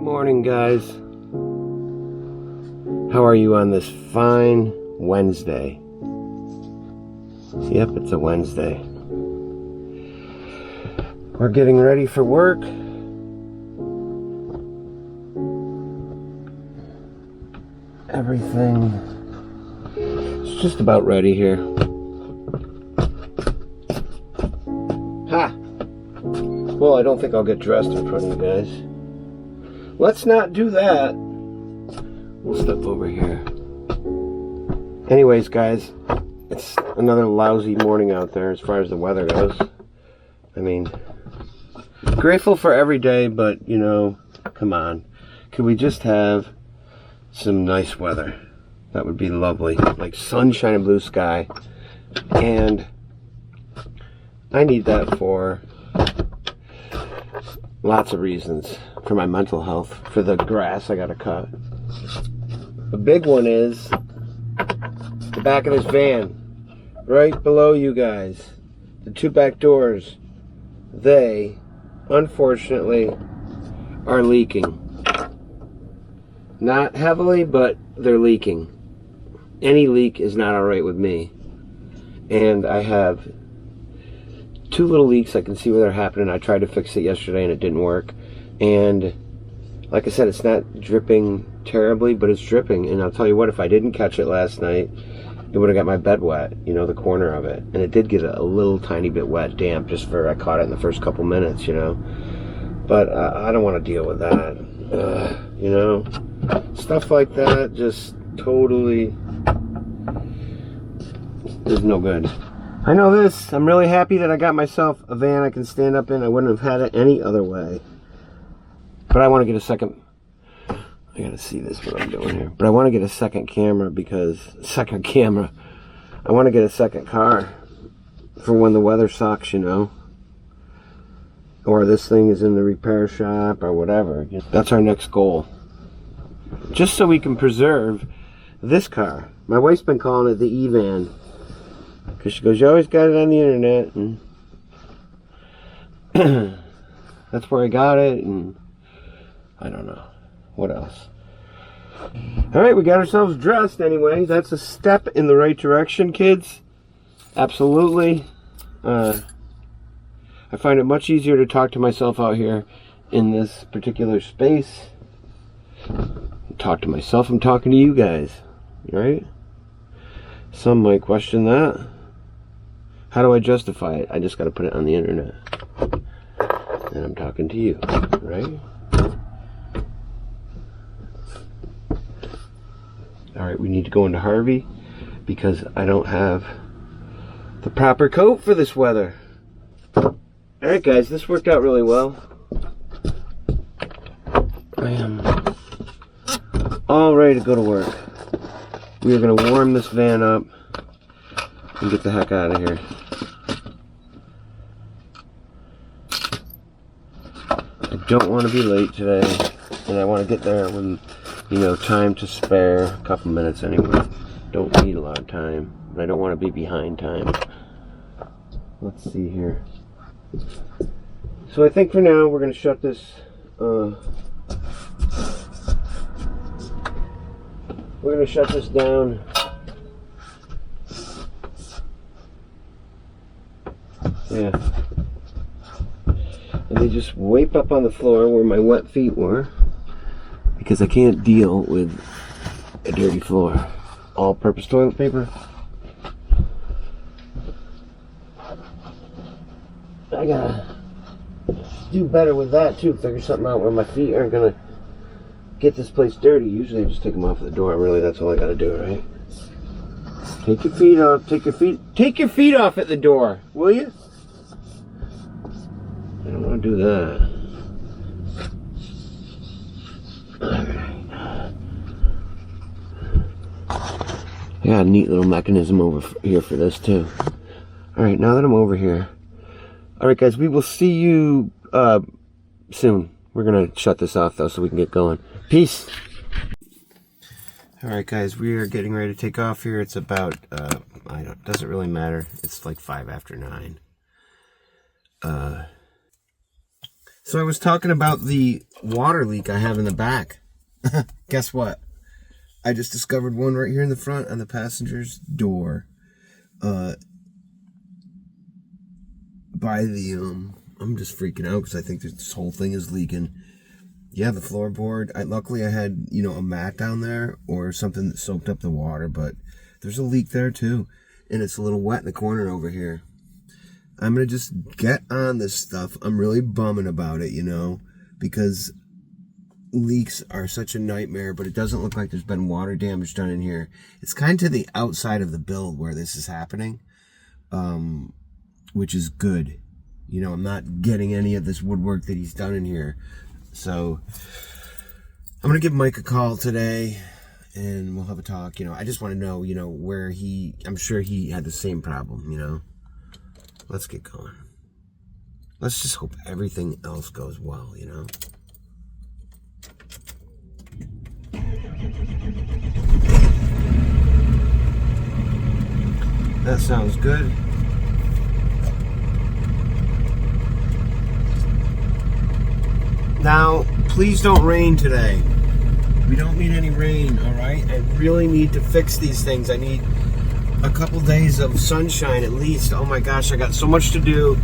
Morning, guys. How are you on this fine Wednesday? Yep, it's a Wednesday. We're getting ready for work. Everything is just about ready here. Ha! Well, I don't think I'll get dressed in front of you guys. Let's not do that. We'll step over here. Anyways, guys, it's another lousy morning out there as far as the weather goes. I mean, grateful for every day, but, you know, come on. Could we just have some nice weather? That would be lovely. Like sunshine and blue sky. And I need that for lots of reasons. For my mental health, for the grass I gotta cut. The big one is the back of this van, right below you guys. The two back doors, they, unfortunately, are leaking. Not heavily, but they're leaking. Any leak is not alright with me. And I have two little leaks. I can see where they're happening. I tried to fix it yesterday and it didn't work. And like I said, it's not dripping terribly, but it's dripping. And I'll tell you what, if I didn't catch it last night, it would have got my bed wet, you know, the corner of it. And it did get a little tiny bit wet, damp, just for I caught it in the first couple minutes, you know. But I don't want to deal with that. You know, stuff like that just totally is no good. I know this. I'm really happy that I got myself a van I can stand up in. I wouldn't have had it any other way. But I want to get a second. I gotta see this, what I'm doing here. But I want to get a second camera because I want to get a second car for when the weather sucks, you know. Or this thing is in the repair shop or whatever. That's our next goal. Just so we can preserve this car. My wife's been calling it the E-Van. Because she goes, you always got it on the internet. And that's where I got it. And I don't know. What else? Alright, we got ourselves dressed anyway. That's a step in the right direction, kids. Absolutely. I find it much easier to talk to myself out here in this particular space. Talk to myself, I'm talking to you guys. Right? Some might question that. How do I justify it? I just got to put it on the internet. And I'm talking to you, right? Alright, we need to go into Harvey because I don't have the proper coat for this weather. Alright guys, this worked out really well. I am all ready to go to work. We are going to warm this van up and get the heck out of here. I don't want to be late today, and I want to get there when, you know, time to spare. A couple minutes anyway. Don't need a lot of time, and I don't want to be behind time. Let's see here. So I think for now we're going to shut this. We're going to shut this down. Yeah. And they just wipe up on the floor where my wet feet were. Because I can't deal with a dirty floor. All-purpose toilet paper. I gotta do better with that too. Figure something out where my feet aren't gonna get this place dirty. Usually I just take them off at the door. Really, that's all I gotta do, right? Take your feet off. Take your feet off at the door, will you? I don't want to do that. Alright. I got a neat little mechanism over here for this too. Alright, now that I'm over here. Alright guys, we will see you soon. We're going to shut this off though so we can get going. Peace! Alright guys, we are getting ready to take off here. It's about, doesn't really matter. It's like 9:05. So I was talking about the water leak I have in the back. Guess what? I just discovered one right here in the front on the passenger's door. By the, I'm just freaking out because I think this whole thing is leaking. Yeah, the floorboard. Luckily I had, a mat down there or something that soaked up the water, but there's a leak there too. And it's a little wet in the corner over here. I'm going to just get on this stuff. I'm really bumming about it, because leaks are such a nightmare, but it doesn't look like there's been water damage done in here. It's kind of to the outside of the build where this is happening, which is good. I'm not getting any of this woodwork that he's done in here. So I'm going to give Mike a call today and we'll have a talk. I just want to know, where I'm sure he had the same problem, Let's get going. Let's just hope everything else goes well, That sounds good. Now, please don't rain today. We don't need any rain, all right? I really need to fix these things. I need a couple days of sunshine at least. Oh my gosh, I got so much to do.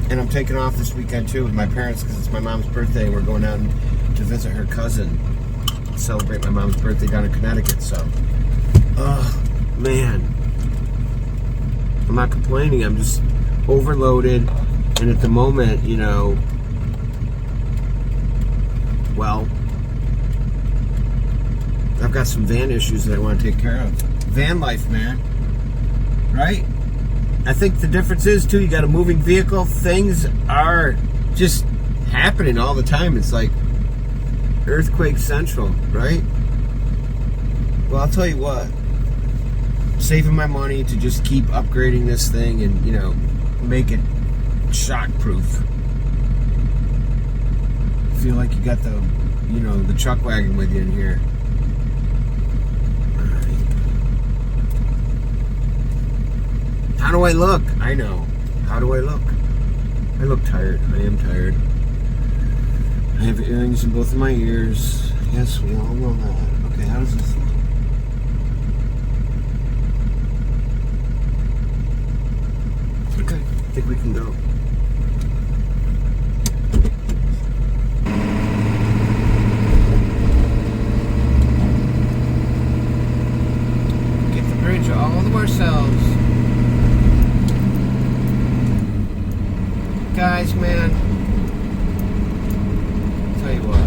And I'm taking off this weekend too with my parents because it's my mom's birthday and we're going out to visit her cousin. Celebrate my mom's birthday down in Connecticut, so. Oh, man. I'm not complaining, I'm just overloaded. And at the moment, well, I've got some van issues that I want to take care of. VanLife, man. Right? I think the difference is, too, you got a moving vehicle. Things are just happening all the time. It's like earthquake central, right? Well, I'll tell you what. Saving my money to just keep upgrading this thing and, make it shock-proof. Feel like you got the, the chuck wagon with you in here. How do I look? I know. How do I look? I look tired. I am tired. I have earrings in both of my ears. Yes, we all know that. Okay, how does this look? Okay, I think we can go. Get the bridge all to ourselves. Guys, man, I'll tell you what,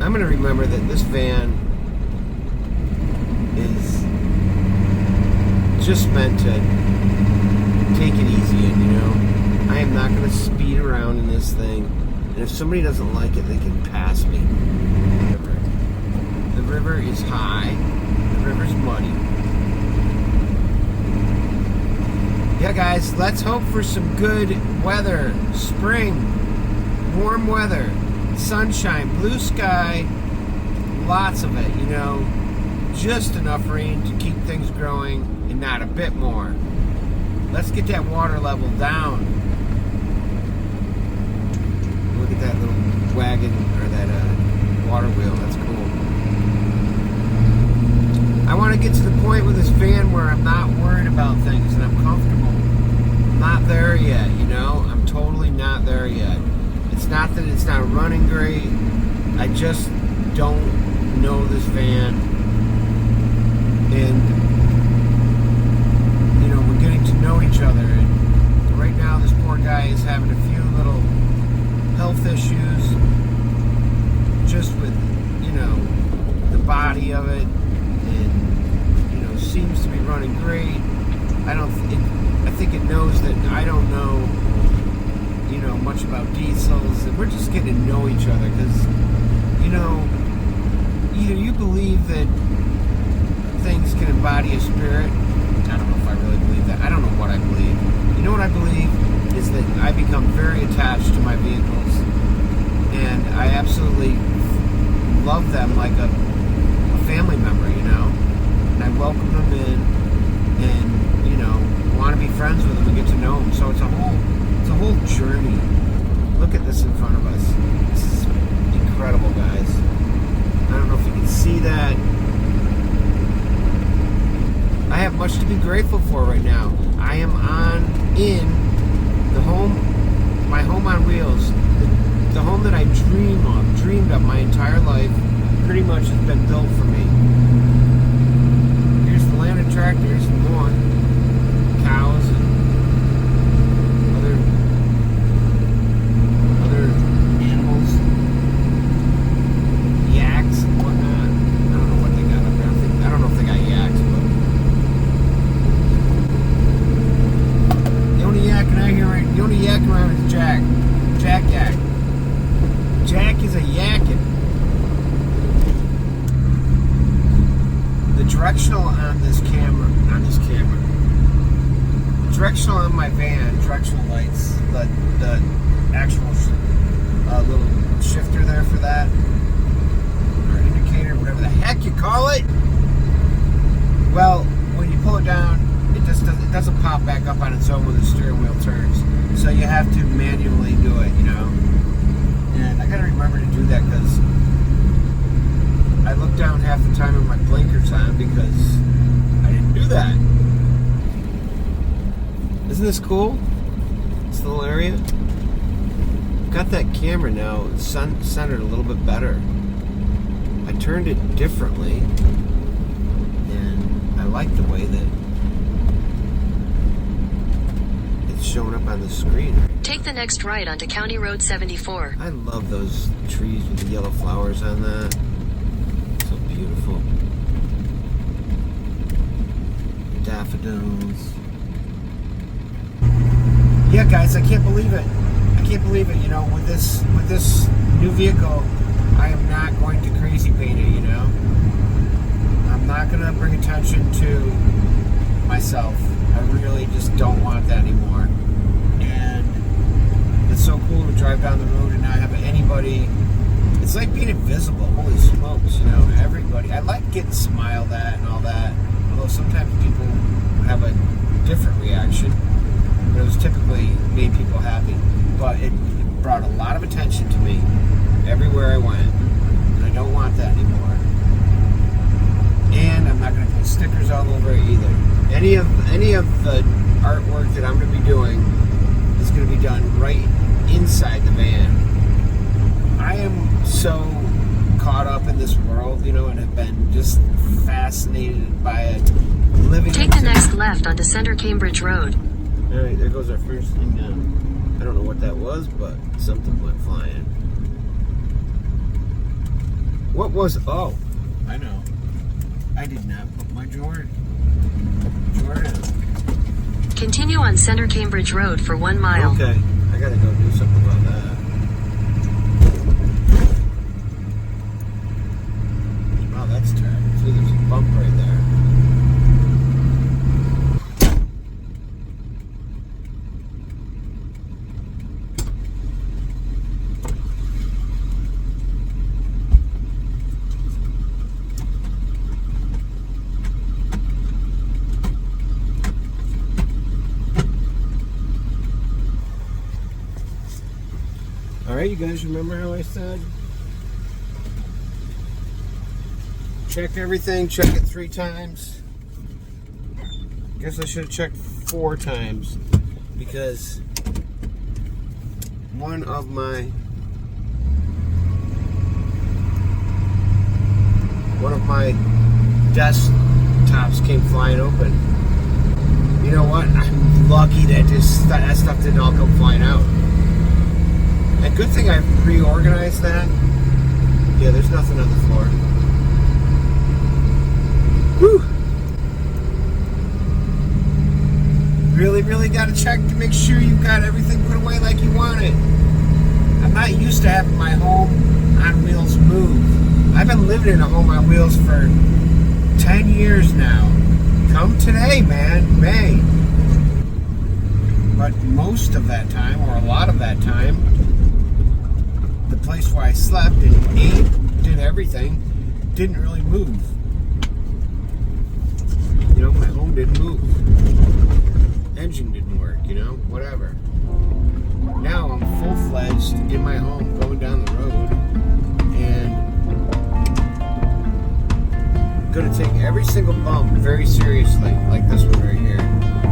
I'm going to remember that this van is just meant to take it easy in, I am not going to speed around in this thing, and if somebody doesn't like it, they can pass me. The river is high, the river's muddy. Yeah, guys, let's hope for some good weather. Spring, warm weather, sunshine, blue sky, lots of it, just enough rain to keep things growing and not a bit more. Let's get that water level down. Look at that little wagon, or that water wheel, that's cool. I want to get to the point with this van where I'm not worried about things and I'm comfortable. I'm not there yet, I'm totally not there yet. It's not that it's not running great. I just don't know this van. And, we're getting to know each other. And right now, this poor guy is having a few little health issues just with, the body of it. And, seems to be running great. I think it knows that I don't know, much about diesels, and we're just getting to know each other because, either you believe that things can embody a spirit. I don't know if I really believe that. I don't know what I believe. You know what I believe is that I become very attached to my vehicles, and I absolutely love them like a family member, and I welcome them in, and want to be friends with them and get to know them. So it's a whole journey. look at this in front of us. This is incredible, guys. I don't know if you can see that. I have much to be grateful for right now. I am in my home on wheels. The home that I dreamed of my entire life, pretty much has been built for me. Here's the land of tractors and more. Cows and other animals. Yaks and whatnot. I don't know what they got up there. I don't know if they got yaks, but the only yak around is Jack. Jack Yak. Jack is a yakking. The directional on this camera, directional on my van, directional lights, the actual little shifter there for that, or indicator, whatever the heck you call it. Well, when you pull it down, it doesn't pop back up on its own when the steering wheel turns. So you have to manually do it, you know. And I gotta remember to do that because I look down half the time with my blinkers on because I didn't do that. Isn't this cool? This little area. Got that camera now centered a little bit better. I turned it differently, and I like the way that it's showing up on the screen. Take the next right onto County Road 74. I love those trees with the yellow flowers on that. So beautiful. Daffodils. Yeah, guys, I can't believe it. You know, with this new vehicle, I am not going to crazy paint it. You know, I'm not going to bring attention to myself. I really just don't want that anymore. And it's so cool to drive down the road and not have anybody. It's like being invisible. Holy smokes, you know, everybody. I like getting smiled at and all that. Although sometimes people have a different reaction. But it was typically made people happy. But it brought a lot of attention to me everywhere I went. And I don't want that anymore. And I'm not going to put stickers all over it either. Any of the artwork that I'm going to be doing is going to be done right inside the van. I am so caught up in this world, you know, and have been just fascinated by it. Take the next left onto Center Cambridge Road. All right, there goes our first thing down. I don't know what that was, but something went flying. What was? Oh, I know. I did not put my Jordan. Continue on Center Cambridge Road for 1 mile. Okay, I gotta go do something about that. Wow, that's terrible. See, there's a bump right there. Alright, you guys remember how I said? Check everything, check it 3 times. Guess I should have checked 4 times because one of my desktops came flying open. You know what? I'm lucky that that stuff didn't all come flying out. And good thing I reorganized that. Yeah, there's nothing on the floor. Whew. Really got to check to make sure you've got everything put away like you want it. I'm not used to having my home on wheels move. I've been living in a home on wheels for 10 years now. Come today, man, May. But most of that time, or a lot of that time, the place where I slept and ate, did everything, didn't really move. You know, my home didn't move. Engine didn't work, you know, whatever. now I'm full-fledged in my home going down the road, and I'm gonna take every single bump very seriously, like this one right here.